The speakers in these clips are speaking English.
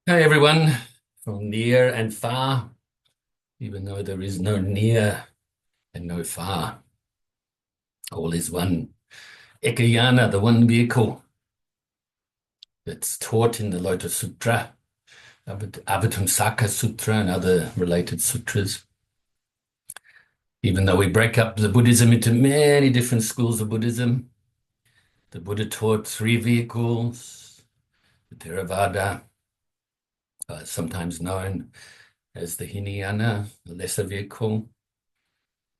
Hi everyone, from near and far, even though there is no near and no far. All is one. Ekayana, the one vehicle that's taught in the Lotus Sutra, Avatamsaka Sutra, and other related sutras. Even though we break up the Buddhism into many different schools of Buddhism, the Buddha taught three vehicles: the Theravada, sometimes known as the Hinayana, the lesser vehicle;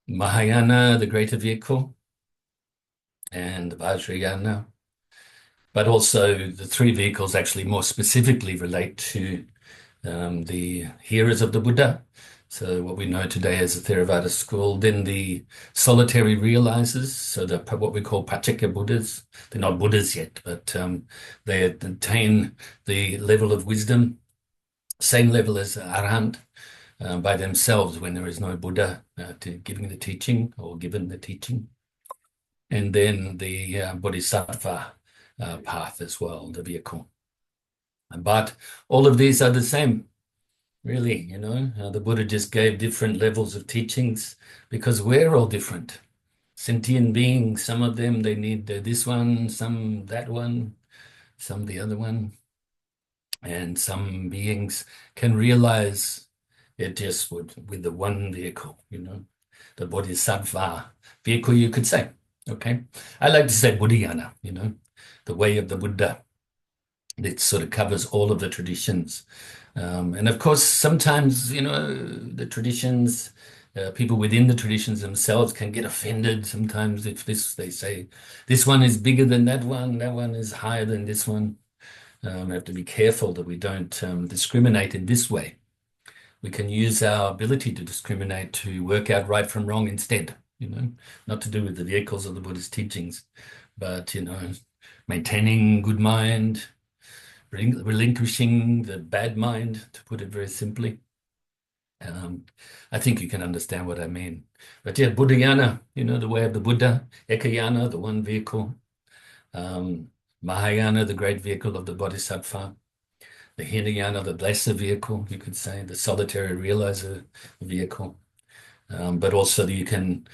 Mahayana, the greater vehicle; and the Vajrayana. But also the three vehicles actually more specifically relate to the hearers of the Buddha. So what we know today as the Theravada school, then the solitary realizers, so what we call Pacceka Buddhas. They're not Buddhas yet, but they attain the level of wisdom, same level as Arahant, by themselves when there is no Buddha giving the teaching or given the teaching. And then the Bodhisattva path as well, the vehicle. But all of these are the same, really, the Buddha just gave different levels of teachings because we're all different. Sentient beings, some of them, they need this one, some that one, some the other one. And some beings can realize it just with the one vehicle, the Bodhisattva vehicle, you could say. Okay. I like to say Buddhayana, the way of the Buddha. It sort of covers all of the traditions. And of course, sometimes, the traditions, people within the traditions themselves can get offended. Sometimes if they say, this one is bigger than that one is higher than this one. We have to be careful that we don't discriminate in this way. We can use our ability to discriminate to work out right from wrong instead, not to do with the vehicles of the Buddhist teachings, but, maintaining good mind, relinquishing the bad mind, to put it very simply. I think you can understand what I mean. But yeah, Buddhayana, the way of the Buddha; Ekayana, the one vehicle; Mahayana, the great vehicle of the Bodhisattva; the Hinayana, the blessed vehicle, you could say, the solitary realizer vehicle. But also you can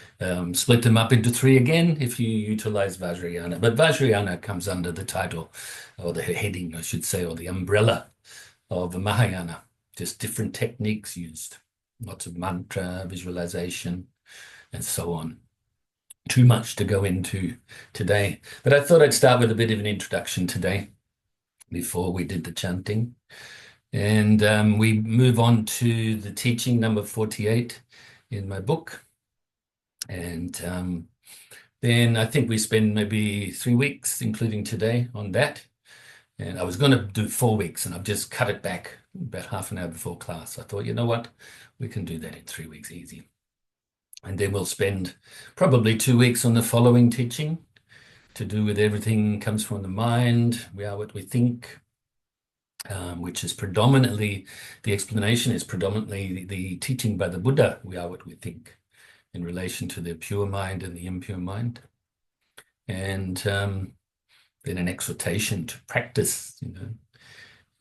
split them up into three again if you utilize Vajrayana. But Vajrayana comes under the title, or the heading, I should say, or the umbrella of the Mahayana. Just different techniques used. Lots of mantra, visualization, and so on. Too much to go into today. But I thought I'd start with a bit of an introduction today before we did the chanting. And we move on to the teaching number 48 in my book. And then I think we spend maybe 3 weeks, including today, on that. And I was going to do 4 weeks, and I've just cut it back about half an hour before class. I thought, you know what, we can do that in 3 weeks easy. And then we'll spend probably 2 weeks on the following teaching, to do with everything comes from the mind. We are what we think. Which is predominantly, the explanation is predominantly the teaching by the Buddha, we are what we think, in relation to the pure mind and the impure mind. And then an exhortation to practice,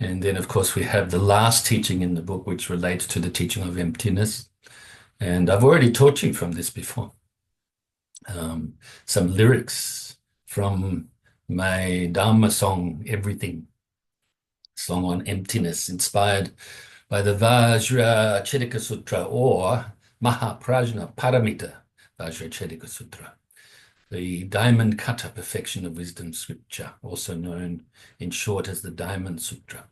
And then, of course, we have the last teaching in the book, which relates to the teaching of emptiness. And I've already taught you from this before. Some lyrics from my Dharma song, Everything, song on emptiness, inspired by the Vajracchedika Sutra, or Mahaprajna Paramita Vajracchedika Sutra, the diamond cutter perfection of wisdom scripture, also known in short as the Diamond Sutra.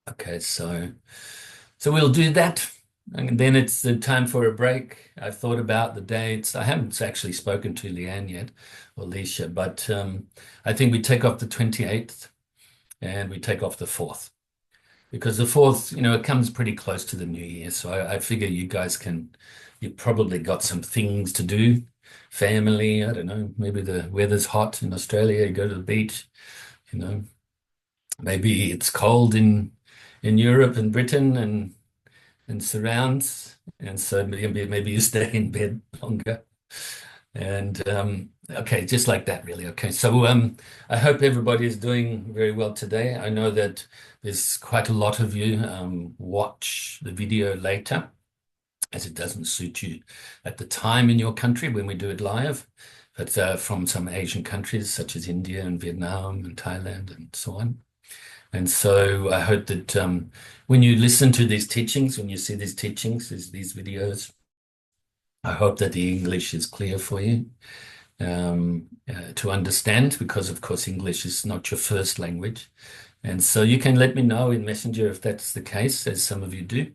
Okay, so we'll do that. And then it's the time for a break. I've thought about the dates. I haven't actually spoken to Leanne yet, or Leisha, but I think we take off the 28th and we take off the 4th. Because the 4th, it comes pretty close to the new year. So I figure you've probably got some things to do. Family, I don't know, maybe the weather's hot in Australia, you go to the beach, maybe it's cold in Europe and Britain and surrounds. And so maybe you stay in bed longer. And okay, just like that, really. Okay, so I hope everybody is doing very well today. I know that there's quite a lot of you watch the video later, as it doesn't suit you at the time in your country when we do it live, but from some Asian countries such as India and Vietnam and Thailand and so on. And so I hope that when you listen to these teachings, when you see these teachings, these videos, I hope that the English is clear for you to understand, because of course English is not your first language. And so you can let me know in Messenger if that's the case, as some of you do.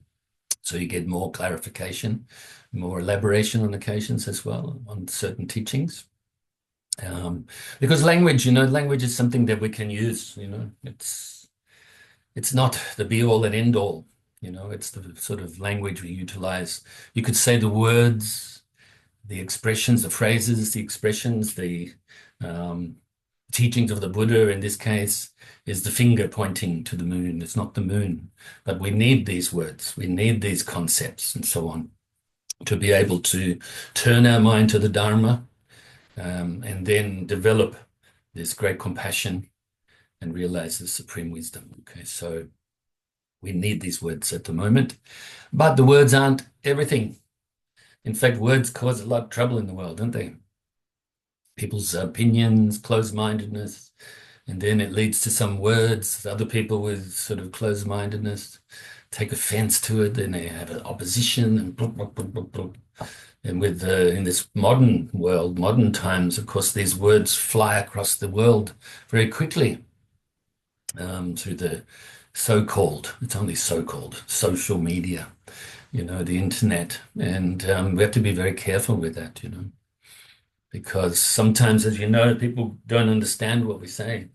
So you get more clarification, more elaboration on occasions as well on certain teachings. Because language, language is something that we can use, it's not the be all and end all, it's the sort of language we utilize. You could say the words, the expressions, the phrases, the expressions, the teachings of the Buddha in this case is the finger pointing to the moon. It's not the moon, but we need these words, we need these concepts and so on to be able to turn our mind to the Dharma and then develop this great compassion and realize the supreme wisdom. Okay, so we need these words at the moment, but the words aren't everything. In fact, words cause a lot of trouble in the world, don't they? People's opinions, closed-mindedness, and then it leads to some words. Other people with sort of closed-mindedness take offense to it, then they have an opposition, and blah, blah, blah, blah, blah. And with in this modern world, modern times, of course, these words fly across the world very quickly through the so-called, it's only so-called, social media, the internet. And we have to be very careful with that, because sometimes, as you know, people don't understand what we say.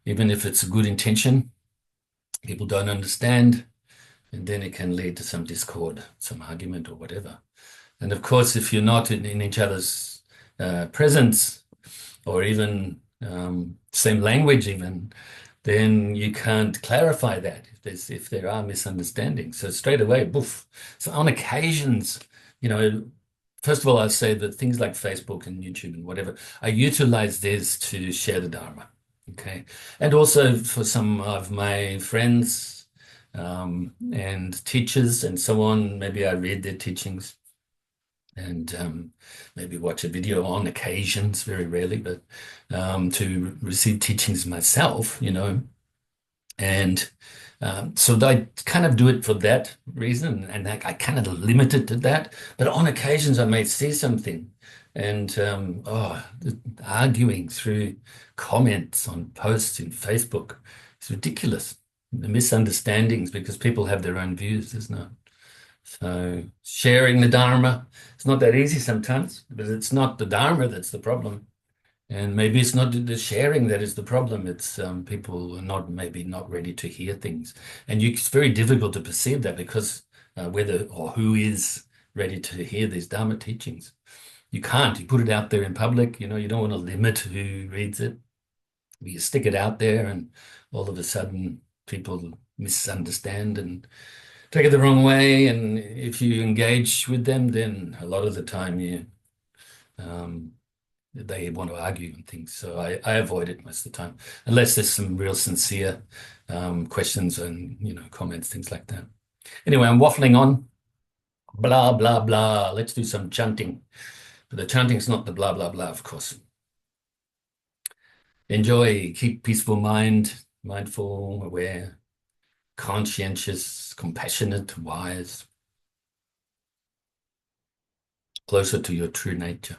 Even if it's a good intention, people don't understand, and then it can lead to some discord, some argument or whatever. And of course, if you're not in each other's presence, or even same language even, then you can't clarify that if there are misunderstandings. So straight away, boof. So on occasions, first of all, I'll say that things like Facebook and YouTube and whatever, I utilize this to share the Dharma. Okay. And also for some of my friends and teachers and so on, maybe I read their teachings and maybe watch a video on occasions, very rarely, but to receive teachings myself, and so I kind of do it for that reason, and I kind of limit it to that. But on occasions, I may see something, and arguing through comments on posts in Facebook is ridiculous. The misunderstandings, because people have their own views, isn't it? So sharing the Dharma, it's not that easy sometimes, but it's not the Dharma that's the problem. And maybe it's not the sharing that is the problem. It's people are maybe not ready to hear things. And it's very difficult to perceive that, because whether or who is ready to hear these Dharma teachings. You can't. You put it out there in public, you don't want to limit who reads it. You stick it out there and all of a sudden people misunderstand and take it the wrong way. And if you engage with them, then a lot of the time they want to argue and things. So I avoid it most of the time, unless there's some real sincere questions and, comments, things like that. Anyway, I'm waffling on. Blah, blah, blah. Let's do some chanting. But the chanting is not the blah, blah, blah, of course. Enjoy, keep peaceful mind, mindful, aware, conscientious, compassionate, wise, closer to your true nature.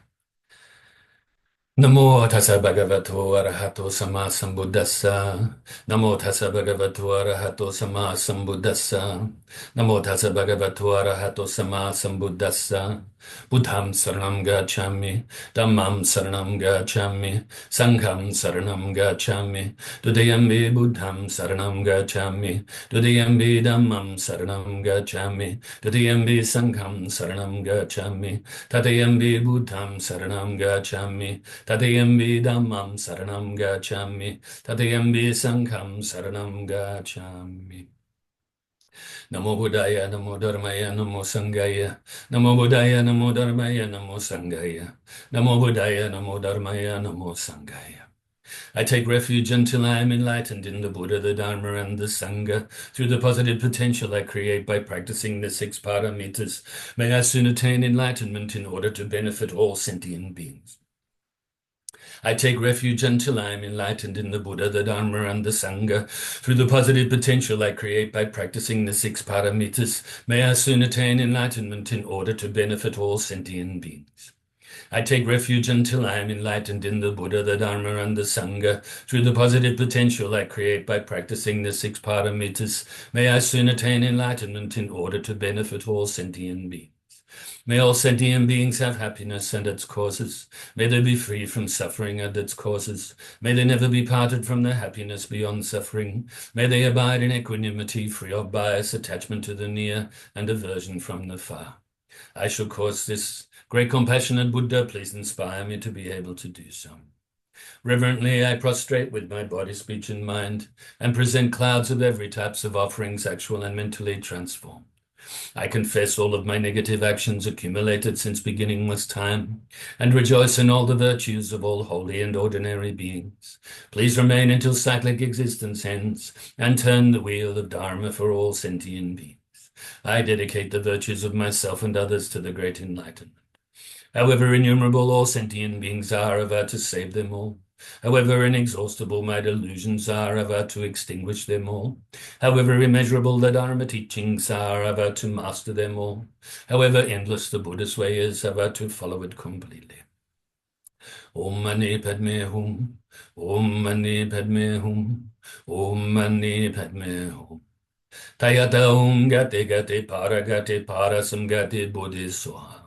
Namo Tassa Bhagavato Arahato Samma Sambuddhassa. Namo Tassa Bhagavato Arahato Samma Sambuddhassa. Namo Tassa Bhagavato Arahato Samma Sambuddhassa. Buddham saranam gacchami. Dhammam saranam gacchami. Sangham saranam gacchami. Dudayambi Buddham saranam gacchami. Dudayambi Dhammam saranam gacchami. Dudayambi Sangham saranam gacchami. Tatayambi Buddham saranam gacchami. Tatayambi Dhammam saranam gacchami. Tatayambi Sangham saranam gacchami. Namo Buddhaya, Namo Dharmaya, Namo Sanghaya. Namo Buddhaya, Namo Dharmaya, Namo Sanghaya. Namo Buddhaya, Namo Dharmaya, Namo Sanghaya. I take refuge until I am enlightened in the Buddha, the Dharma, and the Sangha. Through the positive potential I create by practicing the 6 paramitas, may I soon attain enlightenment in order to benefit all sentient beings. I take refuge until I am enlightened in the Buddha, the Dharma, and the Sangha. Through the positive potential I create by practicing the 6 paramitas, may I soon attain enlightenment in order to benefit all sentient beings. I take refuge until I am enlightened in the Buddha, the Dharma, and the Sangha. Through the positive potential I create by practicing the 6 paramitas, may I soon attain enlightenment in order to benefit all sentient beings. May all sentient beings have happiness and its causes. May they be free from suffering and its causes. May they never be parted from their happiness beyond suffering. May they abide in equanimity, free of bias, attachment to the near, and aversion from the far. I shall cause this great compassionate Buddha, please inspire me to be able to do so. Reverently I prostrate with my body, speech, and mind, and present clouds of every types of offerings, actual and mentally transformed. I confess all of my negative actions accumulated since beginningless time, and rejoice in all the virtues of all holy and ordinary beings. Please remain until cyclic existence ends, and turn the wheel of Dharma for all sentient beings. I dedicate the virtues of myself and others to the great enlightenment. However innumerable all sentient beings are, I vow to save them all. However inexhaustible my delusions are, I vow to extinguish them all. However immeasurable the Dharma teachings are, I vow to master them all. However endless the Buddhist way is, I vow to follow it completely. Om Mani Padme Hum. Om Mani Padme Hum. Om Mani Padme Hum. Tayata Om Gate Gate Para Samgate Bodhisoha.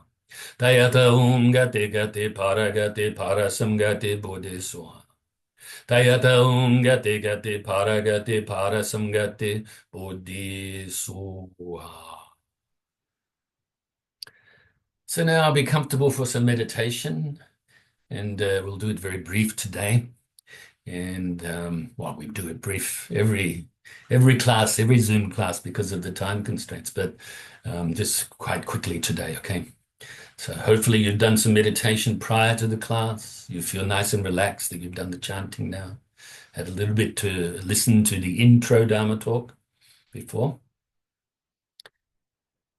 Tayata Om Gate Gate Para Samgate Bodhisoha. Tayata Om Gate Gate Para Samgate Bodhisoha. So now I'll be comfortable for some meditation, and we'll do it very brief today. And we do it brief every class, every Zoom class because of the time constraints, but just quite quickly today, okay? So hopefully you've done some meditation prior to the class. You feel nice and relaxed that you've done the chanting now. Had a little bit to listen to the intro Dharma talk before.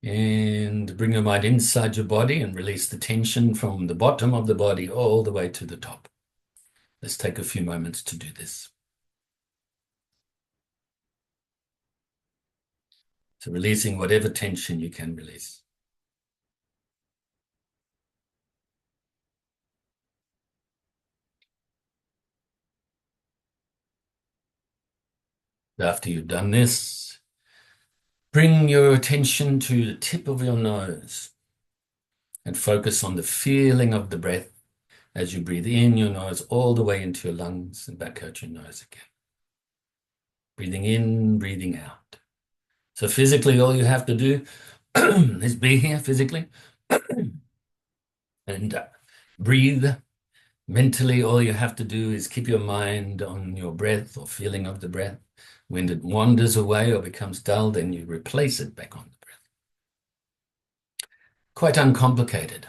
And bring your mind inside your body and release the tension from the bottom of the body all the way to the top. Let's take a few moments to do this. So releasing whatever tension you can release. After you've done this, bring your attention to the tip of your nose and focus on the feeling of the breath as you breathe in your nose all the way into your lungs and back out your nose again. Breathing in, breathing out. So physically, all you have to do is be here physically and breathe. Mentally, all you have to do is keep your mind on your breath or feeling of the breath. When it wanders away or becomes dull, then you replace it back on the breath. Quite uncomplicated.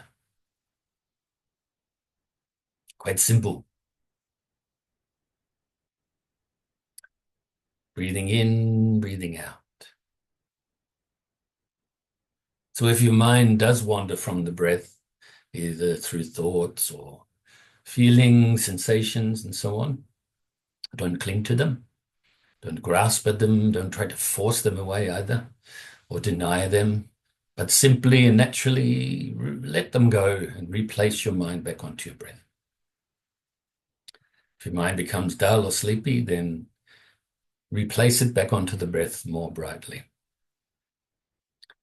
Quite simple. Breathing in, breathing out. So if your mind does wander from the breath, either through thoughts or feelings, sensations, and so on, don't cling to them. Don't grasp at them. Don't try to force them away either or deny them, but simply and naturally let them go and replace your mind back onto your breath. If your mind becomes dull or sleepy, then replace it back onto the breath more brightly.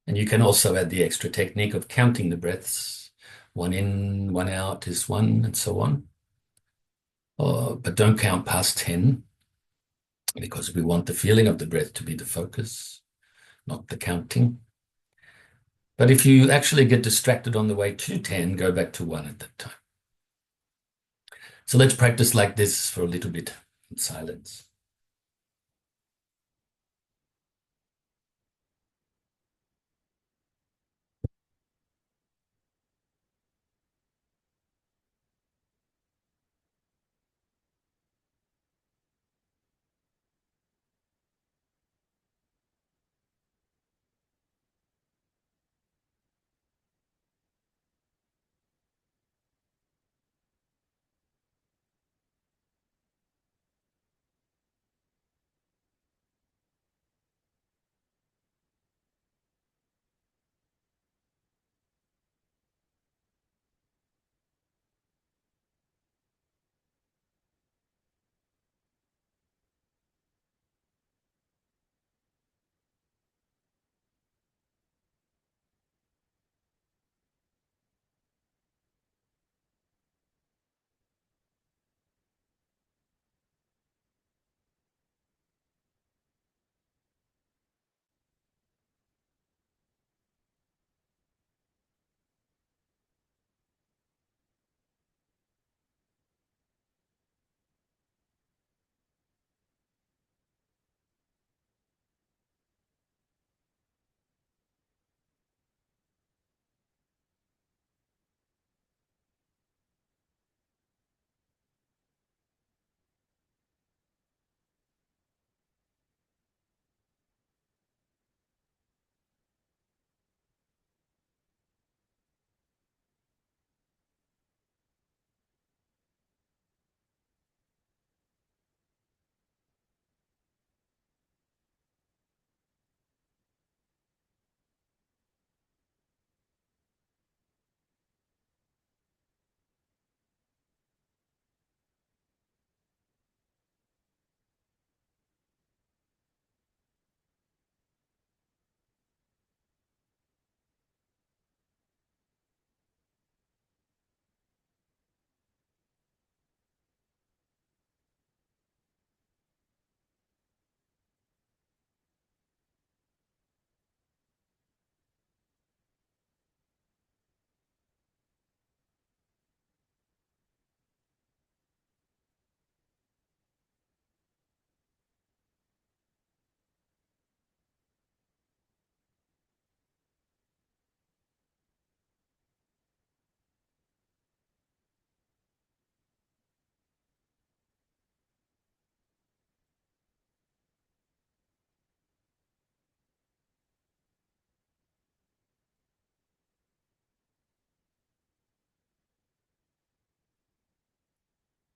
And you can also add the extra technique of counting the breaths. 1 in, 1 out is 1, and so on. But don't count past 10, because we want the feeling of the breath to be the focus, not the counting. But if you actually get distracted on the way to 10, go back to 1 at that time. So let's practice like this for a little bit in silence.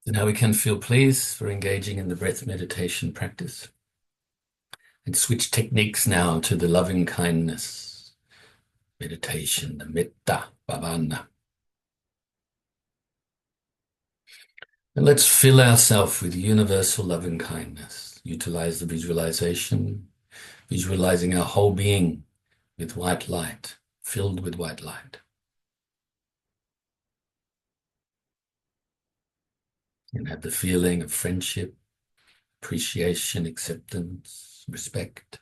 So now we can feel pleased for engaging in the breath meditation practice and switch techniques now to the loving kindness meditation, the metta bhavana. And let's fill ourselves with universal loving kindness. Utilize the visualization, visualizing our whole being with white light, filled with white light. And have the feeling of friendship, appreciation, acceptance, respect,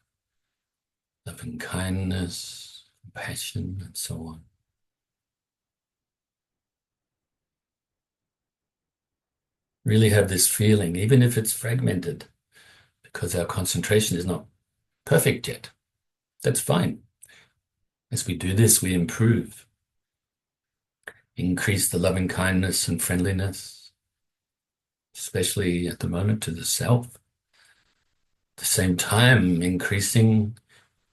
loving kindness, compassion, and so on. Really have this feeling, even if it's fragmented, because our concentration is not perfect yet. That's fine. As we do this, we improve, increase the loving kindness and friendliness, especially at the moment to the self. At the same time, increasing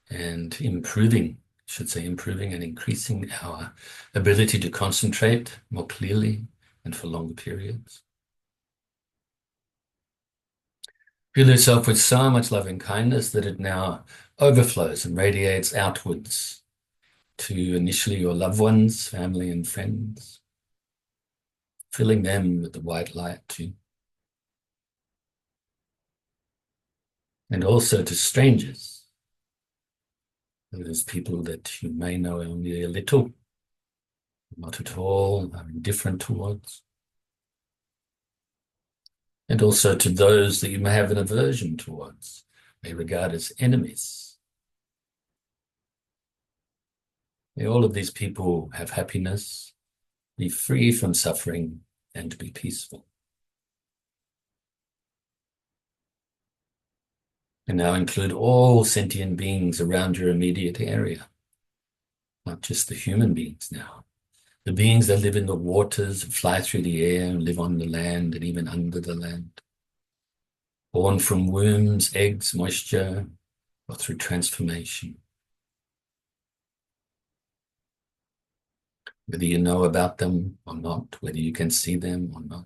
and improving, I should say improving and increasing our ability to concentrate more clearly and for longer periods. Fill yourself with so much loving kindness that it now overflows and radiates outwards to initially your loved ones, family and friends, filling them with the white light too. And also to strangers, those people that you may know only a little, not at all, are indifferent towards. And also to those that you may have an aversion towards, may regard as enemies. May all of these people have happiness, be free from suffering, and be peaceful. And now include all sentient beings around your immediate area, not just the human beings now. The beings that live in the waters, fly through the air, live on the land, and even under the land. Born from wombs, eggs, moisture, or through transformation. Whether you know about them or not, whether you can see them or not.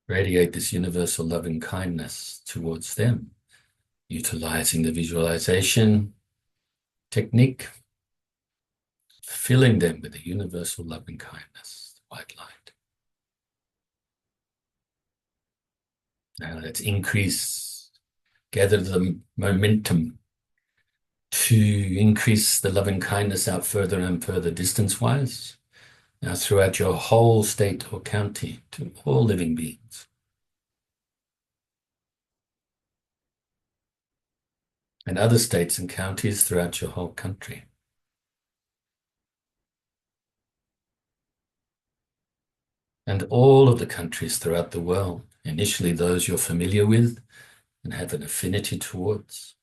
Radiate this universal loving kindness towards them, utilizing the visualization technique, filling them with the universal loving kindness, white light. Now let's gather the momentum to increase the loving kindness out further and further distance-wise. Now throughout your whole state or county, to all living beings. And other states and counties throughout your whole country. And all of the countries throughout the world, initially those you're familiar with and have an affinity towards.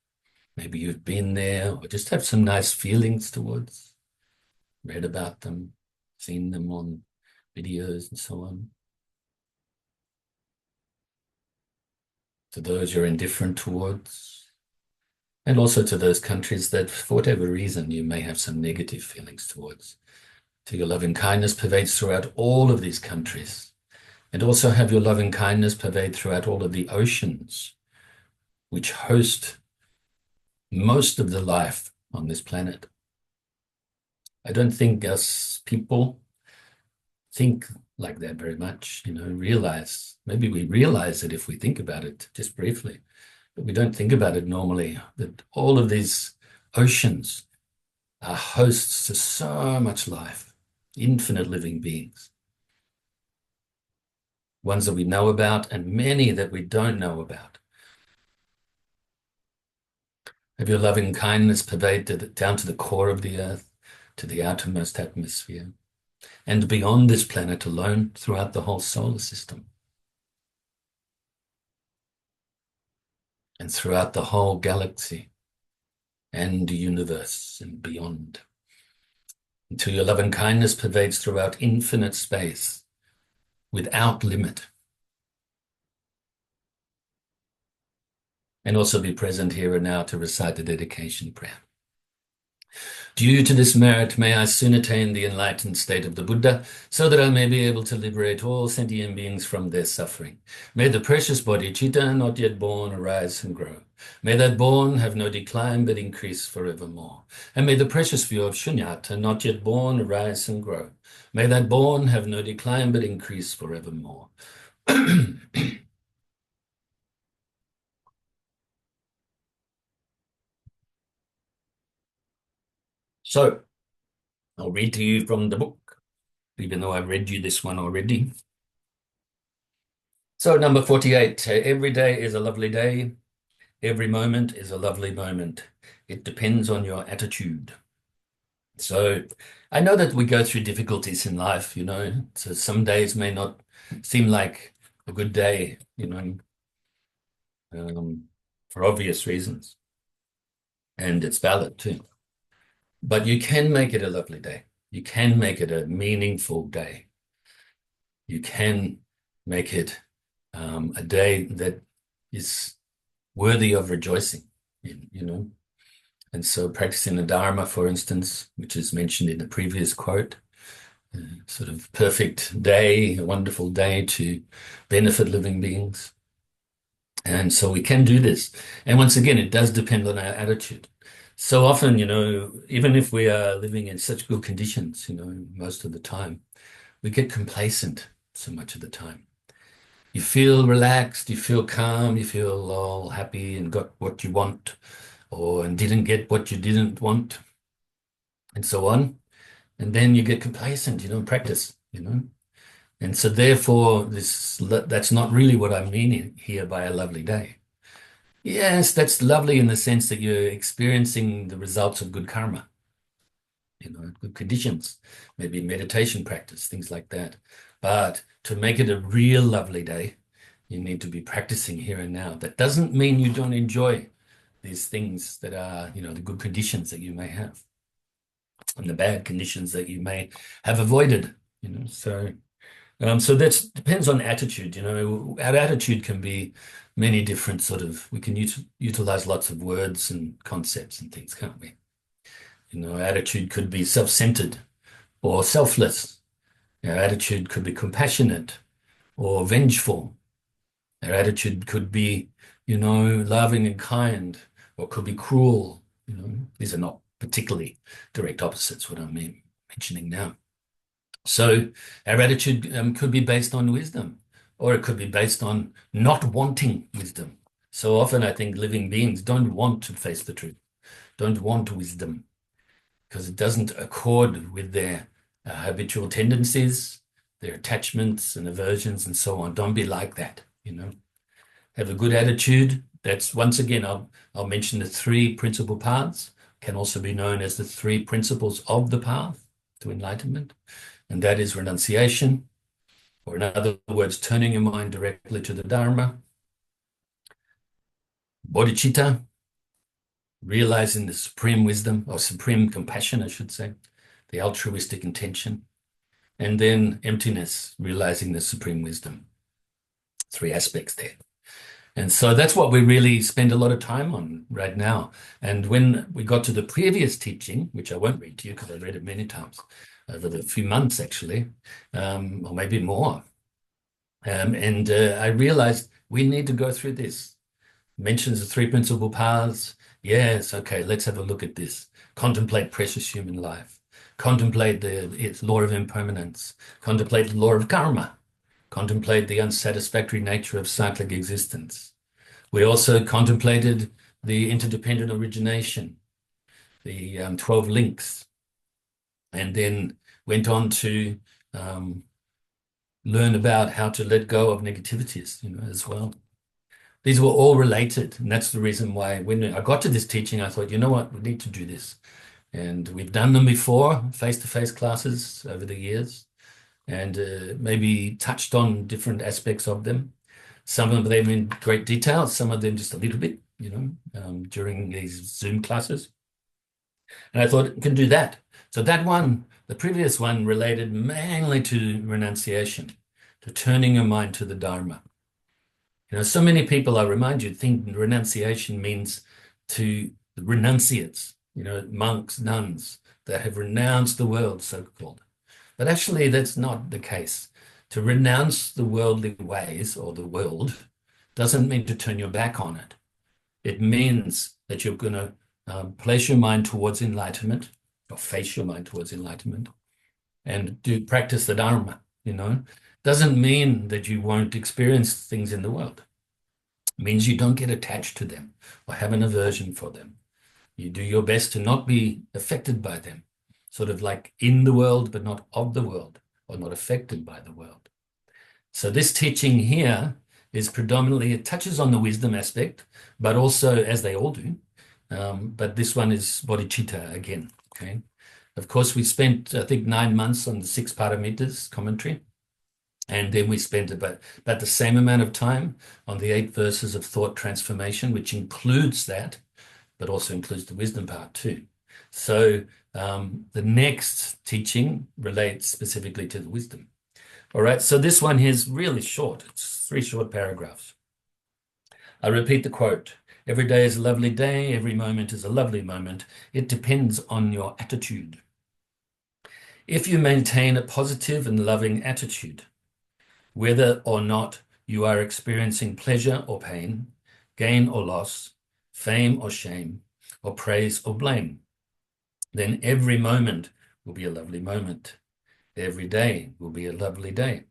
Maybe you've been there or just have some nice feelings towards, read about them, seen them on videos and so on. To those you're indifferent towards, and also to those countries that, for whatever reason, you may have some negative feelings towards. So your loving kindness pervades throughout all of these countries, and also have your loving kindness pervade throughout all of the oceans, which host most of the life on this planet. I don't think us people think like that very much, realize. Maybe we realize it if we think about it just briefly, but we don't think about it normally, that all of these oceans are hosts to so much life, infinite living beings. Ones that we know about and many that we don't know about. Have your loving kindness pervade down to the core of the earth, to the outermost atmosphere, and beyond this planet alone, throughout the whole solar system. And throughout the whole galaxy and the universe and beyond. Until your loving kindness pervades throughout infinite space, without limit. And also be present here and now to recite the dedication prayer. Due to this merit, may I soon attain the enlightened state of the Buddha, so that I may be able to liberate all sentient beings from their suffering. May the precious Bodhicitta, not yet born, arise and grow. May that born have no decline, but increase forevermore. And may the precious view of Shunyata, not yet born, arise and grow. May that born have no decline, but increase forevermore. So, I'll read to you from the book, even though I've read you this one already. So, number 48, every day is a lovely day. Every moment is a lovely moment. It depends on your attitude. So, I know that we go through difficulties in life, so some days may not seem like a good day, for obvious reasons. And it's valid too. But you can make it a lovely day. You can make it a meaningful day. You can make it a day that is worthy of rejoicing, And so practicing the Dharma, for instance, which is mentioned in the previous quote, sort of perfect day, a wonderful day to benefit living beings. And so we can do this. And once again, it does depend on our attitude. So often, even if we are living in such good conditions, most of the time, we get complacent so much of the time. You feel relaxed, you feel calm, you feel all happy and got what you want, and didn't get what you didn't want, and so on. And then you get complacent, you don't practice, And so therefore, that's not really what I'm meaning here by a lovely day. Yes, that's lovely in the sense that you're experiencing the results of good karma, good conditions, maybe meditation practice, things like that. But to make it a real lovely day, you need to be practicing here and now. That doesn't mean you don't enjoy these things that are, the good conditions that you may have and the bad conditions that you may have avoided, So that depends on attitude, Our attitude can be many different we can utilize lots of words and concepts and things, can't we? Our attitude could be self-centered or selfless. Our attitude could be compassionate or vengeful. Our attitude could be, loving and kind, or could be cruel. These are not particularly direct opposites, what I'm mentioning now. So our attitude could be based on wisdom, or it could be based on not wanting wisdom. So often I think living beings don't want to face the truth, don't want wisdom, because it doesn't accord with their habitual tendencies, their attachments and aversions and so on. Don't be like that, Have a good attitude. That's, once again, I'll mention the three principal paths, can also be known as the three principles of the path to enlightenment. And that is renunciation, or in other words, turning your mind directly to the Dharma. Bodhicitta, realizing the supreme wisdom, or supreme compassion, I should say, the altruistic intention. And then emptiness, realizing the supreme wisdom. Three aspects there. And so that's what we really spend a lot of time on right now. And when we got to the previous teaching, which I won't read to you because I read it many times over the few months actually, or maybe more. I realized we need to go through this. Mentions the three principal paths. Yes, okay, let's have a look at this. Contemplate precious human life. Contemplate its law of impermanence. Contemplate the law of karma. Contemplate the unsatisfactory nature of cyclic existence. We also contemplated the interdependent origination, the 12 links, and then went on to learn about how to let go of negativities, as well. These were all related, and that's the reason why when I got to this teaching, I thought, you know what, we need to do this. And we've done them before, face-to-face classes over the years, and maybe touched on different aspects of them. Some of them in great detail, some of them just a little bit, during these Zoom classes. And I thought, can do that. So that one, the previous one, related mainly to renunciation, to turning your mind to the Dharma. So many people, I remind you, think renunciation means to the renunciates, monks, nuns that have renounced the world, so-called. But actually, that's not the case. To renounce the worldly ways or the world doesn't mean to turn your back on it. It means that you're going to place your mind towards enlightenment, or face your mind towards enlightenment, and practice the Dharma. Doesn't mean that you won't experience things in the world. It means you don't get attached to them or have an aversion for them. You do your best to not be affected by them, sort of like in the world, but not of the world, or not affected by the world. So this teaching here is predominantly, it touches on the wisdom aspect, but also, as they all do, but this one is bodhicitta again, okay? Of course, we spent, I think, 9 months on the 6 paramitas commentary, and then we spent about the same amount of time on the 8 verses of thought transformation, which includes that, but also includes the wisdom part too. So the next teaching relates specifically to the wisdom. All right, so this one is really short. It's 3 short paragraphs. I repeat the quote. Every day is a lovely day. Every moment is a lovely moment. It depends on your attitude. If you maintain a positive and loving attitude, whether or not you are experiencing pleasure or pain, gain or loss, fame or shame, or praise or blame, then every moment will be a lovely moment. Every day will be a lovely day.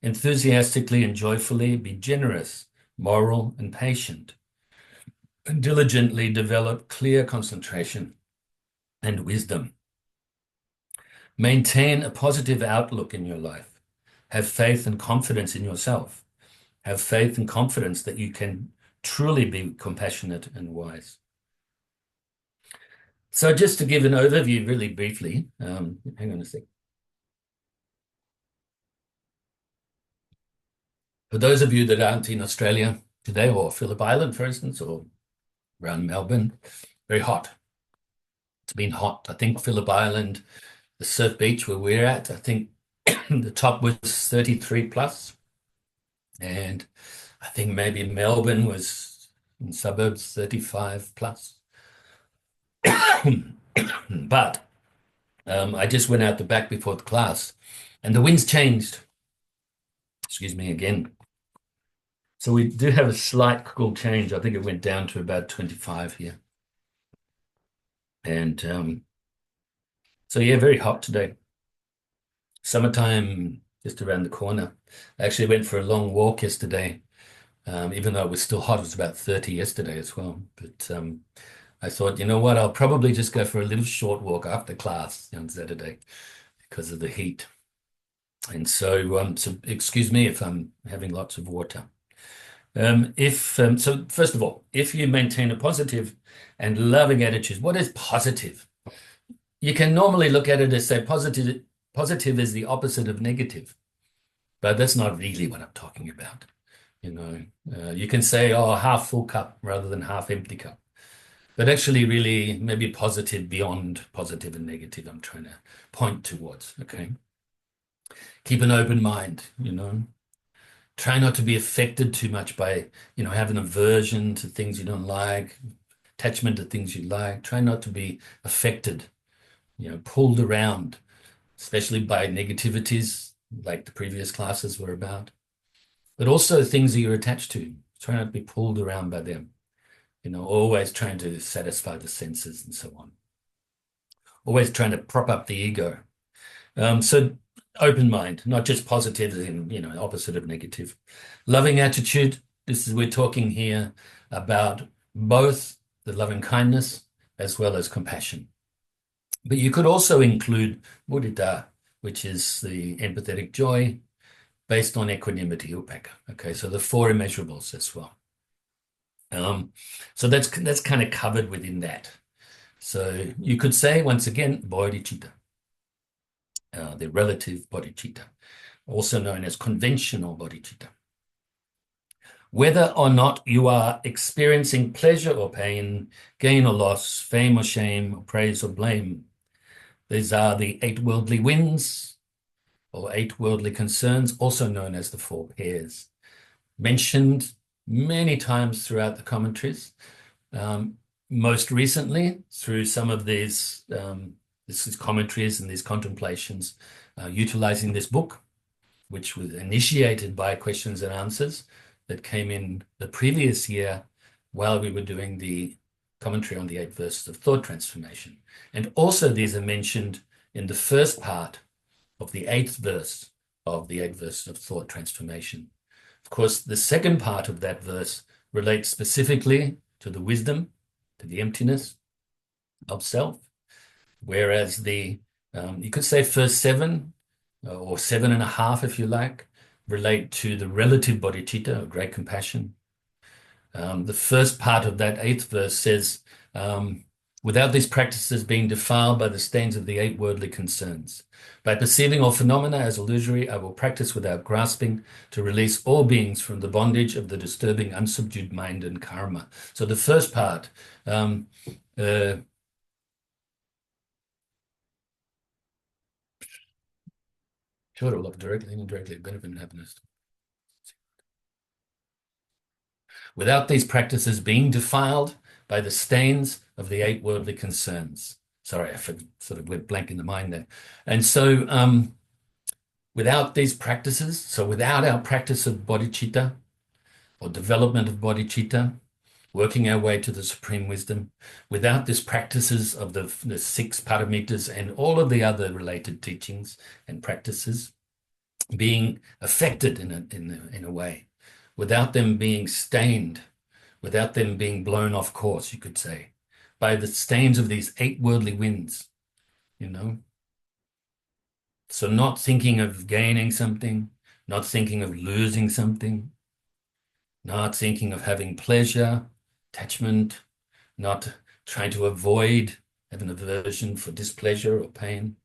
Enthusiastically and joyfully be generous, moral, and patient, and diligently develop clear concentration and wisdom. Maintain a positive outlook in your life. Have faith and confidence in yourself. Have faith and confidence that you can truly be compassionate and wise. So just to give an overview really briefly, hang on a sec. For those of you that aren't in Australia today, or Phillip Island, for instance, or around Melbourne, very hot. It's been hot. I think Phillip Island, the surf beach where we're at, I think the top was 33 plus. And I think maybe Melbourne was in suburbs 35 plus. But I just went out the back before the class and the winds changed. Excuse me again. So we do have a slight cool change. I think it went down to about 25 here. And so yeah, very hot today. Summertime just around the corner. I actually went for a long walk yesterday. Even though it was still hot, it was about 30 yesterday as well. But I thought, you know what, I'll probably just go for a little short walk after class on Saturday because of the heat. And so excuse me if I'm having lots of water. So first of all, if you maintain a positive and loving attitude, what is positive? You can normally look at it as say positive is the opposite of negative, but that's not really what I'm talking about. You can say, oh, half full cup rather than half empty cup. But actually, really, maybe positive beyond positive and negative, I'm trying to point towards, okay? Keep an open mind, Try not to be affected too much by, having aversion to things you don't like, attachment to things you like. Try not to be affected, pulled around, especially by negativities like the previous classes were about. But also things that you're attached to. Try not to be pulled around by them. Always trying to satisfy the senses and so on. Always trying to prop up the ego. So open mind, not just positive and, opposite of negative. Loving attitude. We're talking here about both the loving kindness as well as compassion. But you could also include mudita, which is the empathetic joy, based on equanimity, upekkha. Okay, so the 4 immeasurables as well. So that's kind of covered within that. So you could say, once again, bodhicitta, the relative bodhicitta, also known as conventional bodhicitta. Whether or not you are experiencing pleasure or pain, gain or loss, fame or shame, praise or blame, these are the 8 worldly winds, or 8 worldly concerns, also known as the 4 pairs, mentioned many times throughout the commentaries. most recently, through some of these commentaries and these contemplations, utilizing this book, which was initiated by questions and answers that came in the previous year while we were doing the commentary on the 8 verses of thought transformation. And also these are mentioned in the first part of the 8th verse of the 8 verses of thought transformation. Of course, the second part of that verse relates specifically to the wisdom, to the emptiness of self, whereas the, you could say first 7, or 7.5 if you like, relate to the relative bodhicitta, or great compassion. The first part of that 8th verse says, without these practices being defiled by the stains of the 8 worldly concerns, by perceiving all phenomena as illusory, I will practice without grasping to release all beings from the bondage of the disturbing unsubdued mind and karma. So the first part, short of love, directly and indirectly, benefit and happiness. Without these practices being defiled by the stains of the 8 worldly concerns. Sorry, I sort of went blank in the mind there. And so without these practices, so without our practice of bodhicitta or development of bodhicitta, working our way to the supreme wisdom, without these practices of the 6 paramitas and all of the other related teachings and practices being affected in a way, without them being stained, without them being blown off course, you could say, by the stains of these 8 worldly winds, you know. So not thinking of gaining something, not thinking of losing something, not thinking of having pleasure, attachment, not trying to avoid, have an aversion for displeasure or pain,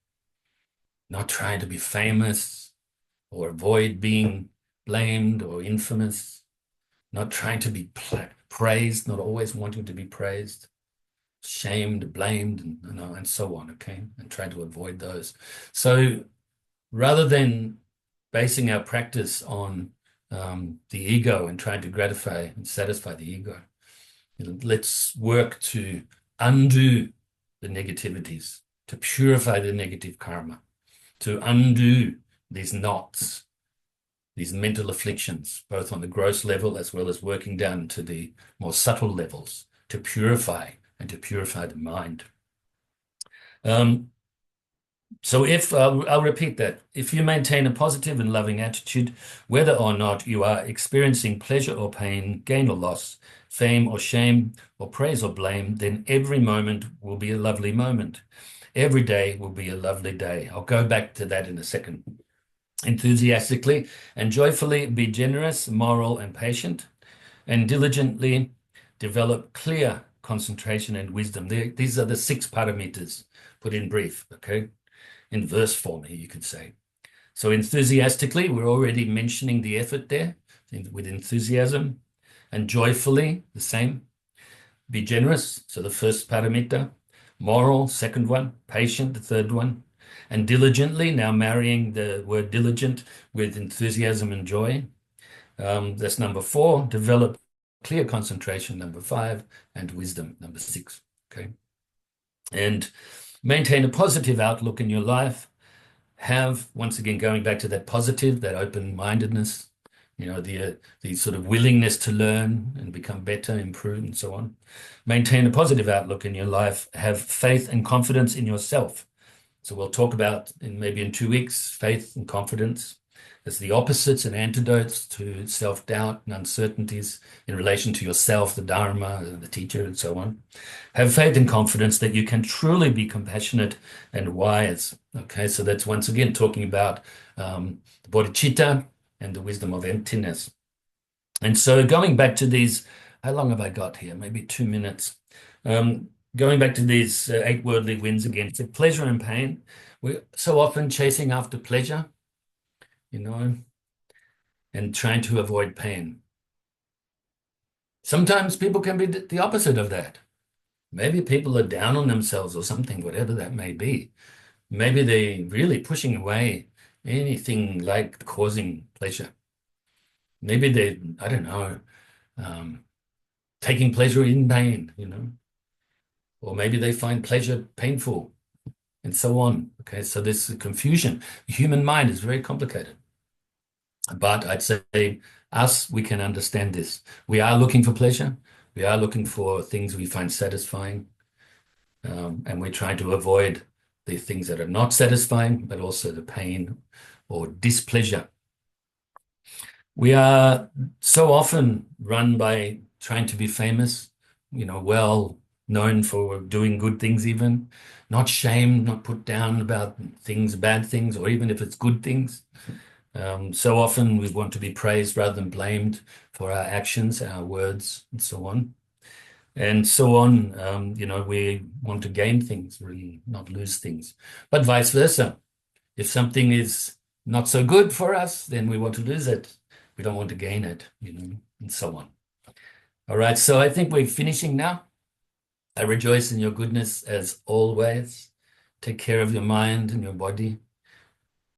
not trying to be famous or avoid being blamed or infamous, not trying to be praised, not always wanting to be praised, shamed, blamed, and so on, okay? And trying to avoid those. So rather than basing our practice on the ego and trying to gratify and satisfy the ego, let's work to undo the negativities, to purify the negative karma, to undo these knots, these mental afflictions, both on the gross level as well as working down to the more subtle levels, to purify and to purify the mind. So I'll repeat that. If you maintain a positive and loving attitude, whether or not you are experiencing pleasure or pain, gain or loss, fame or shame, or praise or blame, then every moment will be a lovely moment. Every day will be a lovely day. I'll go back to that in a second. Enthusiastically and joyfully be generous, moral, and patient, and diligently develop clear concentration and wisdom. These are the 6 paramitas put in brief, okay? In verse form here, you could say. So enthusiastically, we're already mentioning the effort there with enthusiasm, and joyfully, the same. Be generous, so the first paramita. Moral, second one. Patient, the third one. And diligently, now marrying the word diligent with enthusiasm and joy. That's number 4. Develop clear concentration, number 5. And wisdom, number 6. Okay. And maintain a positive outlook in your life. Have, once again, going back to that positive, that open-mindedness, the sort of willingness to learn and become better, improve, and so on. Maintain a positive outlook in your life. Have faith and confidence in yourself. So we'll talk about, maybe in 2 weeks, faith and confidence as the opposites and antidotes to self-doubt and uncertainties in relation to yourself, the Dharma, the teacher, and so on. Have faith and confidence that you can truly be compassionate and wise. Okay, so that's once again talking about the bodhicitta and the wisdom of emptiness. And so going back to these, how long have I got here? Maybe 2 minutes. Going back to these 8 worldly winds again, so pleasure and pain. We're so often chasing after pleasure, and trying to avoid pain. Sometimes people can be the opposite of that. Maybe people are down on themselves or something, whatever that may be. Maybe they're really pushing away anything like causing pleasure. Maybe I don't know, taking pleasure in pain, or maybe they find pleasure painful, and so on. Okay, so this confusion. The human mind is very complicated. But I'd say we can understand this. We are looking for pleasure. We are looking for things we find satisfying. And we're trying to avoid the things that are not satisfying, but also the pain or displeasure. We are so often run by trying to be famous, well known for doing good things even, not shamed, not put down about things, bad things, or even if it's good things. So often we want to be praised rather than blamed for our actions, our words, and so on. And so on, we want to gain things, really not lose things. But vice versa. If something is not so good for us, then we want to lose it. We don't want to gain it, and so on. All right, so I think we're finishing now. I rejoice in your goodness as always. Take care of your mind and your body.